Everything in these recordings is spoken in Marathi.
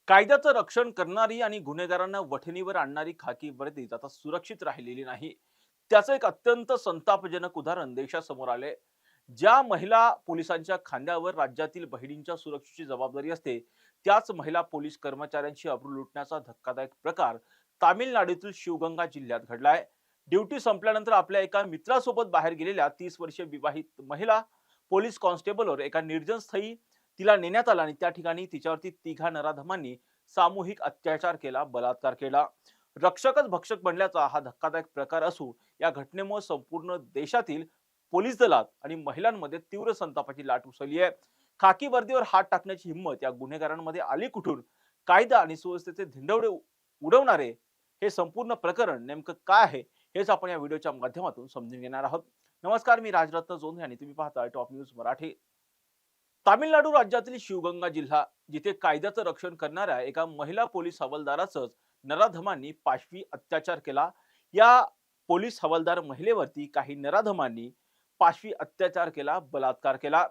कायद्याचं रक्षण करणारी आणि गुन्हेगारांना वठणीवर आणणारी खाकी वर्दीच आता सुरक्षित राहिलेली नाही. त्याचं एक अत्यंत संतापजनक उदाहरण देशासमोर आले. ज्या महिला पोलिसांच्या खांद्यावर राज्यातील बहिणींच्या सुरक्षेची जबाबदारी असते, त्याच महिला पोलीस कर्मचाऱ्यांची अब्रू लुटण्याचा धक्कादायक प्रकार तामिळनाडूतील शिवगंगा जिल्ह्यात घडलाय. ड्युटी संपल्यानंतर आपल्या एका मित्रासोबत बाहेर गेलेल्या 30 वर्षीय विवाहित महिला पोलीस कॉन्स्टेबलवर एका निर्जन स्थळी तिला नेण्यात आलं आणि त्या ठिकाणी तिच्यावरती तिघा नराधमांनी सामूहिक अत्याचार केला, बलात्कार केला. रक्षकच भक्षक बनल्याचा हा धक्कादायक प्रकार असू या घटनेमुळे संपूर्ण देशातील पोलीस दलात आणि महिलांमध्ये तीव्र संतापाची लाट उसळली आहे. खाकी वर्दीवर हात टाकण्याची हिंमत या गुन्हेगारांमध्ये आली कुठून? कायदा आणि सुव्यवस्थेचे धिंडवडे उडवणारे हे संपूर्ण प्रकरण नेमकं काय आहे, हेच आपण या व्हिडिओच्या माध्यमातून समजून घेणार आहोत. नमस्कार, मी राजरत्न जोंधे आणि तुम्ही पाहताय टॉप न्यूज मराठी. तामिळनाडू राज्यातील शिवगंगा जिल्हा, जिथे कायद्याचं रक्षण करणाऱ्या एका महिला पोलीस हवालदाराचाच नराधमांनी पाशवी अत्याचार केला. या पोलीस हवालदार महिलेवरती काही नराधमांनी पाशवी अत्याचार केला, बलात्कार केला.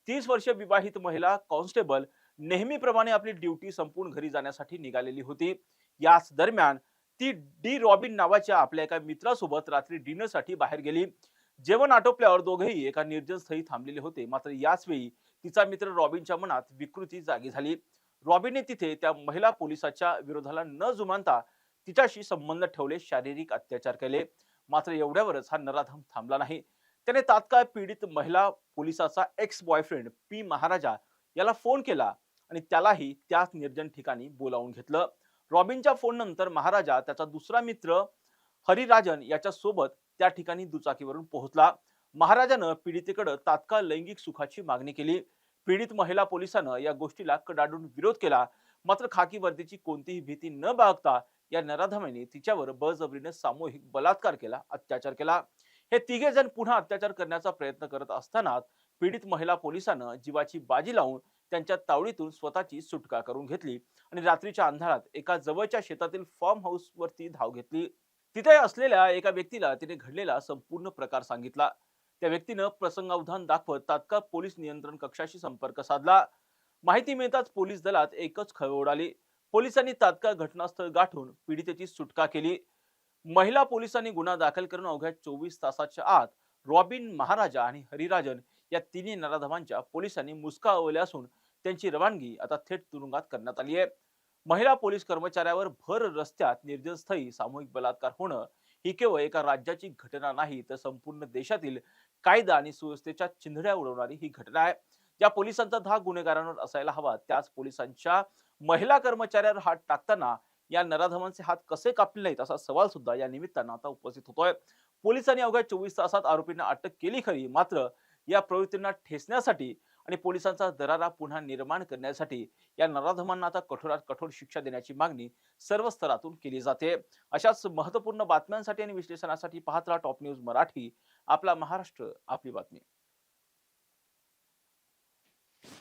30 वर्ष विवाहित महिला कॉन्स्टेबल नेहमीप्रमाणे आपली ड्युटी संपून घरी जाण्यासाठी निघालेली होती. याच दरम्यान ती डी रॉबिन नावाच्या आपल्या एका मित्रासोबत रात्री डिनरसाठी बाहेर गेली. जेवण आटोपल्यावर दोघेही एका निर्जन स्थळी थांबलेले होते. मात्र याच वेळी तिचा मित्र रॉबिनच्या मनात विकृती जागी झाली. रॉबिनने तिथे त्या महिला पोलिसाच्या विरोधाला न जुमानता तिच्याशी संबंध ठेवले, शारीरिक अत्याचार केले. मात्र एवढ्यावरच हा नराधम थांबला नाही. त्याने तात्काळ पीडित महिला पोलिसाचा एक्स बॉयफ्रेंड पी महाराजा याला फोन केला आणि त्यालाही त्याच निर्जन ठिकाणी बोलावून घेतलं. रॉबिनच्या फोन नंतर महाराजा त्याचा दुसरा मित्र हरिराजन याच्या सोबत त्या ठिकाणी दुचाकीवरून पोहोचला. महाराजानं पीडितेकडे तात्काळ लैंगिक सुखाची मागणी केली. पीडित महिला पोलिसानं या गोष्टीला कडाडून विरोध केला. मात्र खाकी वर्दीची कोणतीही भीती न बाळगता या नराधमांनी तिच्यावर बळजबरीने सामूहिक बलात्कार केला, अत्याचार केला. हे तिघे जण पुन्हा अत्याचार करण्याचा प्रयत्न करत असतानाच पीडित महिला पोलिसानं जीवाची बाजी लावून त्यांच्या तावडीतून स्वतःची सुटका करून घेतली आणि रात्रीच्या अंधारात एका जवळच्या शेतातील फार्म हाऊस वरती धाव घेतली. तिथे असलेल्या एका व्यक्तीला तिने घडलेला संपूर्ण प्रकार सांगितला. त्या व्यक्तीनं प्रसंगावधान दाखवत तात्काळ पोलीस नियंत्रण कक्षाशी संपर्क साधला. माहिती मिळताच पोलीस दलात एकच खळबळ उडाली. पोलिसांनी तात्काळ घटनास्थळ गाठून पीडितेची सुटका केली. महिला पोलिसांनी गुन्हा दाखल करून अवघ्या 24 तासाच्या आत रॉबिन, महाराजा आणि हरिराजन या तिन्ही नराधमांच्या पोलिसांनी मुसका आवळल्या असून त्यांची रवानगी आता थेट तुरुंगात करण्यात आली आहे. महिला पोलीस कर्मचाऱ्यावर भर रस्त्यात निर्जन स्थळी सामूहिक बलात्कार होणं ही केवळ एका राज्याची घटना नाही, तर संपूर्ण देशातील कायदा आणि सुव्यवस्थेच्या चिंधड्या उडवणारी ही घटना आहे. ज्या पोलिसांचा धाक गुन्हेगारांवर असायला हवा, त्याच पोलिसांच्या महिला कर्मचाऱ्यावर हात टाकताना या नराधमांचे हात कसे कापले नाहीत, असा सवाल सुद्धा या निमित्तानं आता उपस्थित होतोय. पोलिसांनी अवघ्या 24 तासात आरोपींना अटक केली खरी, मात्र या प्रवृत्तींना ठेचण्यासाठी आणि पोलिसांचा दरारा पुन्हा निर्माण करण्यासाठी या नराधमांना आता कठोरात कठोर शिक्षा देण्याची मागणी सर्व स्तरातून केली जाते. अशाच महत्त्वपूर्ण बातम्यांसाठी आणि विश्लेषणासाठी पाहत राहा टॉप न्यूज मराठी. आपला महाराष्ट्र, आपली बातमी.